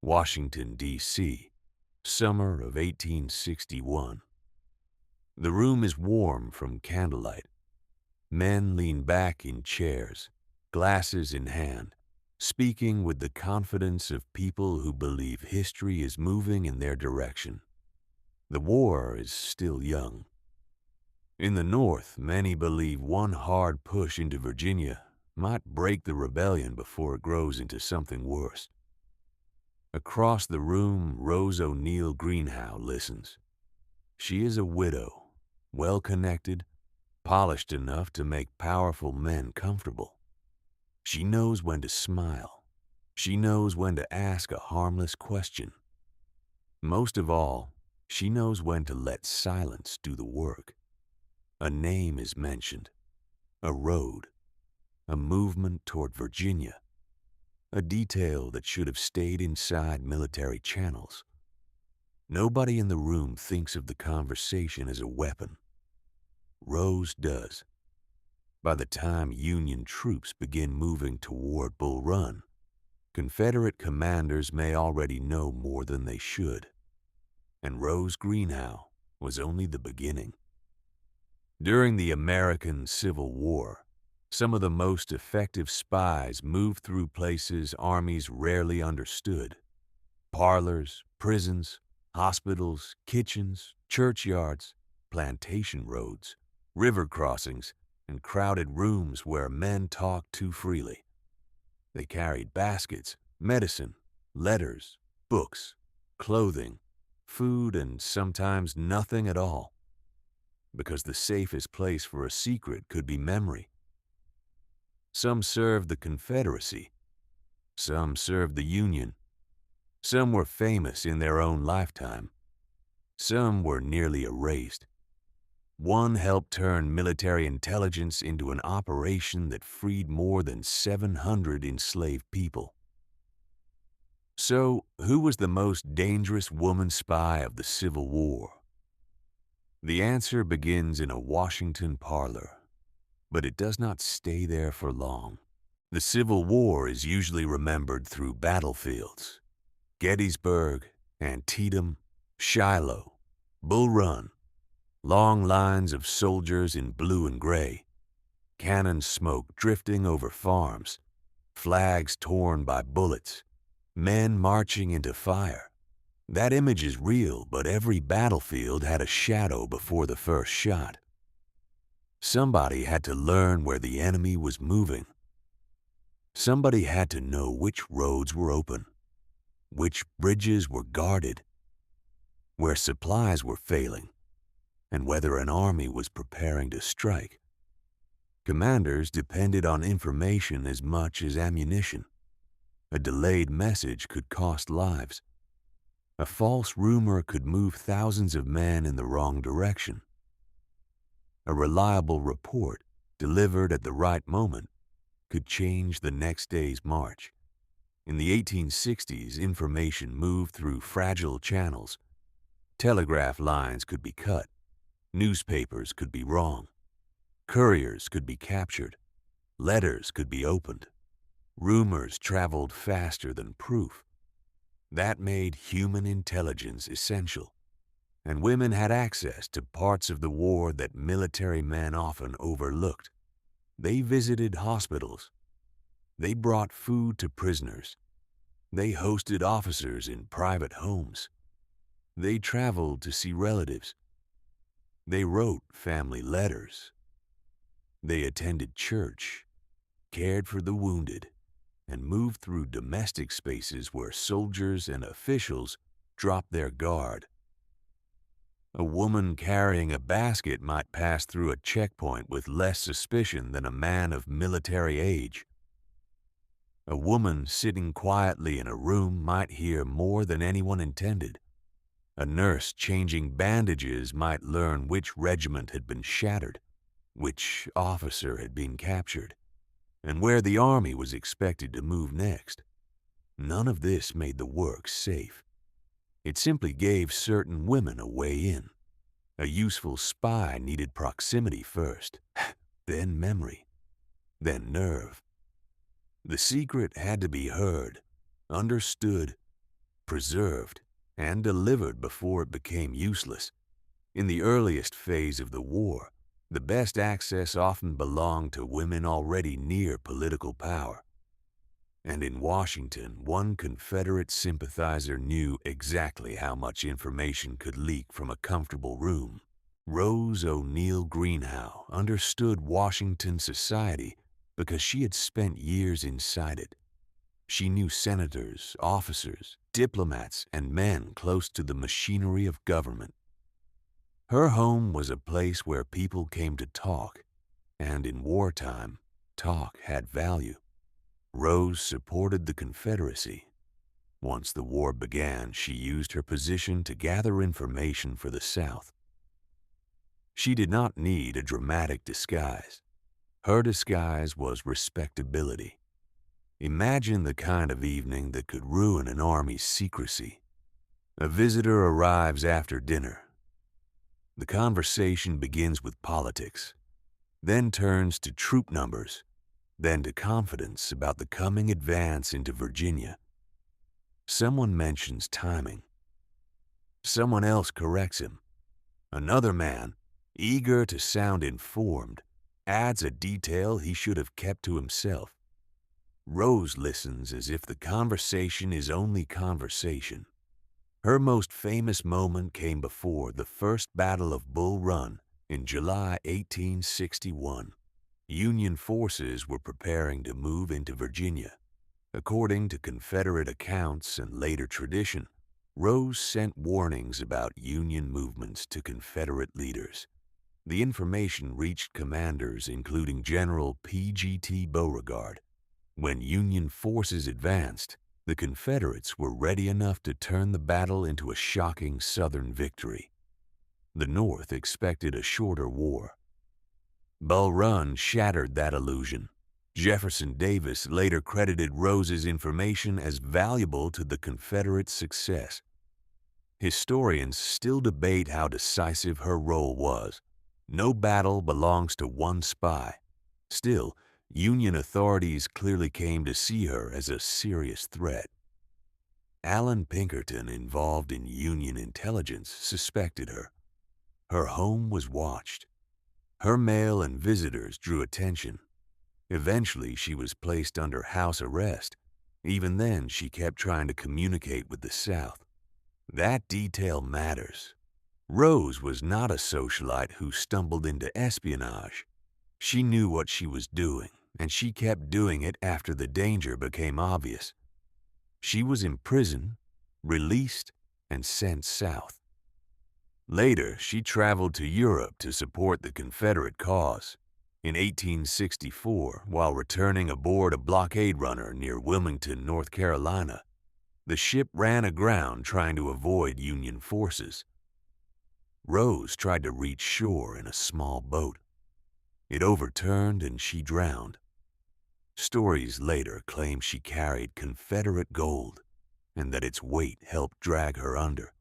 Washington, D.C., summer of 1861. The room is warm from candlelight. Men lean back in chairs, glasses in hand, speaking with the confidence of people who believe history is moving in their direction. The war is still young. In the North, many believe one hard push into Virginia might break the rebellion before it grows into something worse. Across the room, Rose O'Neill Greenhow listens. She is a widow, well-connected, polished enough to make powerful men comfortable. She knows when to smile. She knows when to ask a harmless question. Most of all, she knows when to let silence do the work. A name is mentioned, a road, a movement toward Virginia, a detail that should have stayed inside military channels. Nobody in the room thinks of the conversation as a weapon. Rose does. By the time Union troops begin moving toward Bull Run, Confederate commanders may already know more than they should. And Rose Greenhow was only the beginning. During the American Civil War, some of the most effective spies moved through places armies rarely understood. Parlors, prisons, hospitals, kitchens, churchyards, plantation roads, river crossings, and crowded rooms where men talked too freely. They carried baskets, medicine, letters, books, clothing, food, and sometimes nothing at all. Because the safest place for a secret could be memory. Some served the Confederacy. Some served the Union. Some were famous in their own lifetime. Some were nearly erased. One helped turn military intelligence into an operation that freed more than 700 enslaved people. So, who was the most dangerous woman spy of the Civil War? The answer begins in a Washington parlor, but it does not stay there for long. The Civil War is usually remembered through battlefields: Gettysburg, Antietam, Shiloh, Bull Run, long lines of soldiers in blue and gray, cannon smoke drifting over farms, flags torn by bullets, men marching into fire. That image is real, but every battlefield had a shadow before the first shot. Somebody had to learn where the enemy was moving. Somebody had to know which roads were open, which bridges were guarded, where supplies were failing, and whether an army was preparing to strike. Commanders depended on information as much as ammunition. A delayed message could cost lives. A false rumor could move thousands of men in the wrong direction. A reliable report, delivered at the right moment, could change the next day's march. In the 1860s, information moved through fragile channels. Telegraph lines could be cut. Newspapers could be wrong. Couriers could be captured. Letters could be opened. Rumors traveled faster than proof. That made human intelligence essential, and women had access to parts of the war that military men often overlooked. They visited hospitals. They brought food to prisoners. They hosted officers in private homes. They traveled to see relatives. They wrote family letters. They attended church, cared for the wounded, and moved through domestic spaces where soldiers and officials dropped their guard. A woman carrying a basket might pass through a checkpoint with less suspicion than a man of military age. A woman sitting quietly in a room might hear more than anyone intended. A nurse changing bandages might learn which regiment had been shattered, which officer had been captured, and where the army was expected to move next. None of this made the work safe. It simply gave certain women a way in. A useful spy needed proximity first, then memory, then nerve. The secret had to be heard, understood, preserved and delivered before it became useless. In the earliest phase of the war, the best access often belonged to women already near political power. And in Washington, one Confederate sympathizer knew exactly how much information could leak from a comfortable room. Rose O'Neal Greenhow understood Washington society because she had spent years inside it. She knew senators, officers, diplomats, and men close to the machinery of government. Her home was a place where people came to talk, and in wartime, talk had value. Rose supported the Confederacy. Once the war began, she used her position to gather information for the South. She did not need a dramatic disguise. Her disguise was respectability. Imagine the kind of evening that could ruin an army's secrecy. A visitor arrives after dinner. The conversation begins with politics, then turns to troop numbers, then to confidence about the coming advance into Virginia. Someone mentions timing. Someone else corrects him. Another man, eager to sound informed, adds a detail he should have kept to himself. Rose listens as if the conversation is only conversation. Her most famous moment came before the First Battle of Bull Run in July 1861. Union forces were preparing to move into Virginia. According to Confederate accounts and later tradition, Rose sent warnings about Union movements to Confederate leaders. The information reached commanders including General P.G.T. Beauregard. When Union forces advanced, the Confederates were ready enough to turn the battle into a shocking Southern victory. The North expected a shorter war. Bull Run shattered that illusion. Jefferson Davis later credited Rose's information as valuable to the Confederate success. Historians still debate how decisive her role was. No battle belongs to one spy. Still, Union authorities clearly came to see her as a serious threat. Allan Pinkerton, involved in Union intelligence, suspected her. Her home was watched. Her mail and visitors drew attention. Eventually, she was placed under house arrest. Even then, she kept trying to communicate with the South. That detail matters. Rose was not a socialite who stumbled into espionage. She knew what she was doing, and she kept doing it after the danger became obvious. She was imprisoned, released, and sent south. Later, she traveled to Europe to support the Confederate cause. In 1864, while returning aboard a blockade runner near Wilmington, North Carolina, the ship ran aground trying to avoid Union forces. Rose tried to reach shore in a small boat. It overturned and she drowned. Stories later claim she carried Confederate gold and that its weight helped drag her under.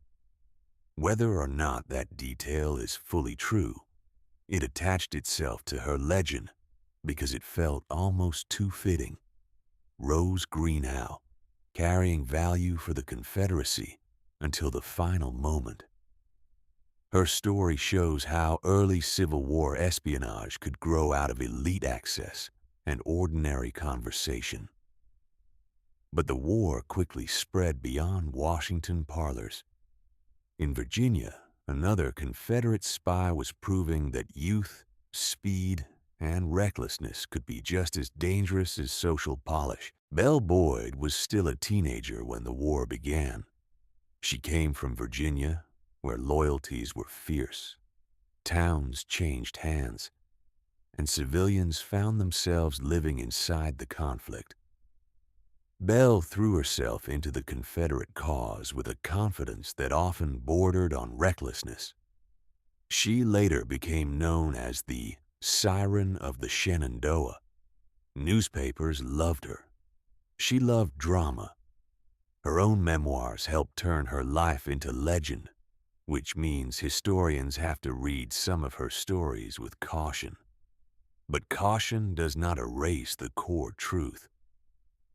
Whether or not that detail is fully true, it attached itself to her legend because it felt almost too fitting. Rose Greenhow, carrying value for the Confederacy until the final moment. Her story shows how early Civil War espionage could grow out of elite access and ordinary conversation. But the war quickly spread beyond Washington parlors. In Virginia, another Confederate spy was proving that youth, speed, and recklessness could be just as dangerous as social polish. Belle Boyd was still a teenager when the war began. She came from Virginia, where loyalties were fierce. Towns changed hands, and civilians found themselves living inside the conflict. Belle threw herself into the Confederate cause with a confidence that often bordered on recklessness. She later became known as the Siren of the Shenandoah. Newspapers loved her. She loved drama. Her own memoirs helped turn her life into legend, which means historians have to read some of her stories with caution. But caution does not erase the core truth.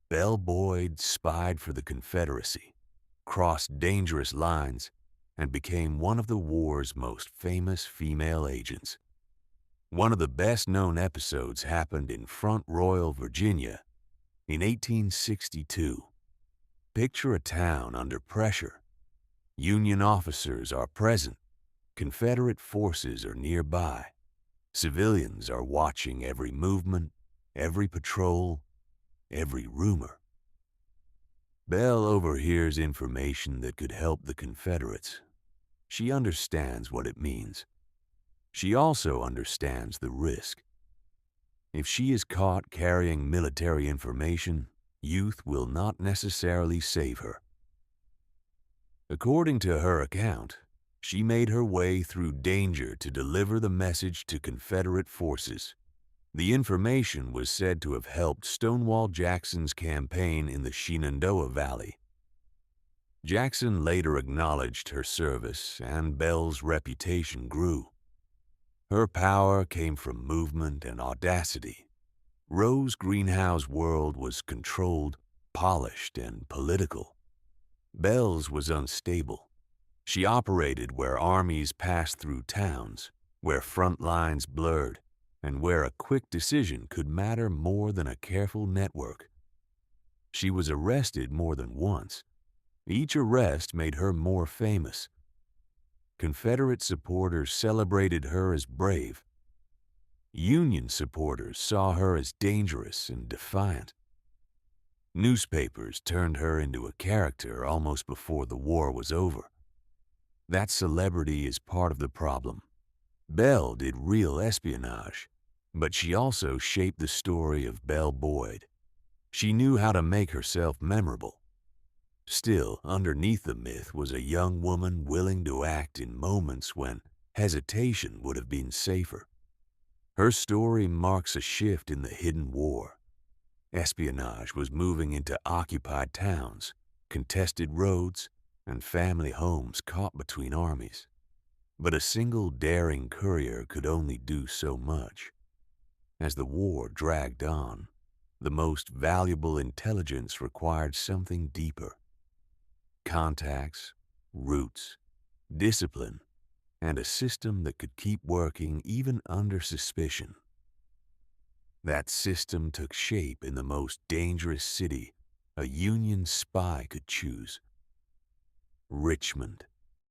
Belle Boyd spied for the Confederacy. crossed dangerous lines, and became one of the war's most famous female agents. One of the best-known episodes happened in Front Royal, Virginia, in 1862. Picture a town under pressure. Union officers are present. Confederate forces are nearby. Civilians are watching every movement, every patrol, every rumor. Belle overhears information that could help the Confederates. She understands what it means. She also understands the risk. If she is caught carrying military information, youth will not necessarily save her. According to her account, she made her way through danger to deliver the message to Confederate forces. The information was said to have helped Stonewall Jackson's campaign in the Shenandoah Valley. Jackson later acknowledged her service, and Belle's reputation grew. Her power came from movement and audacity. Rose Greenhough's world was controlled, polished, and political. Belle's was unstable. She operated where armies passed through towns, where front lines blurred, and where a quick decision could matter more than a careful network. She was arrested more than once. Each arrest made her more famous. Confederate supporters celebrated her as brave. Union supporters saw her as dangerous and defiant. Newspapers turned her into a character almost before the war was over. That celebrity is part of the problem. Belle did real espionage, but she also shaped the story of Belle Boyd. She knew how to make herself memorable. Still, underneath the myth was a young woman willing to act in moments when hesitation would have been safer. Her story marks a shift in the hidden war. Espionage was moving into occupied towns, contested roads, and family homes caught between armies. But a single daring courier could only do so much. As the war dragged on, the most valuable intelligence required something deeper. Contacts, roots, discipline, and a system that could keep working even under suspicion. That system took shape in the most dangerous city a Union spy could choose: Richmond.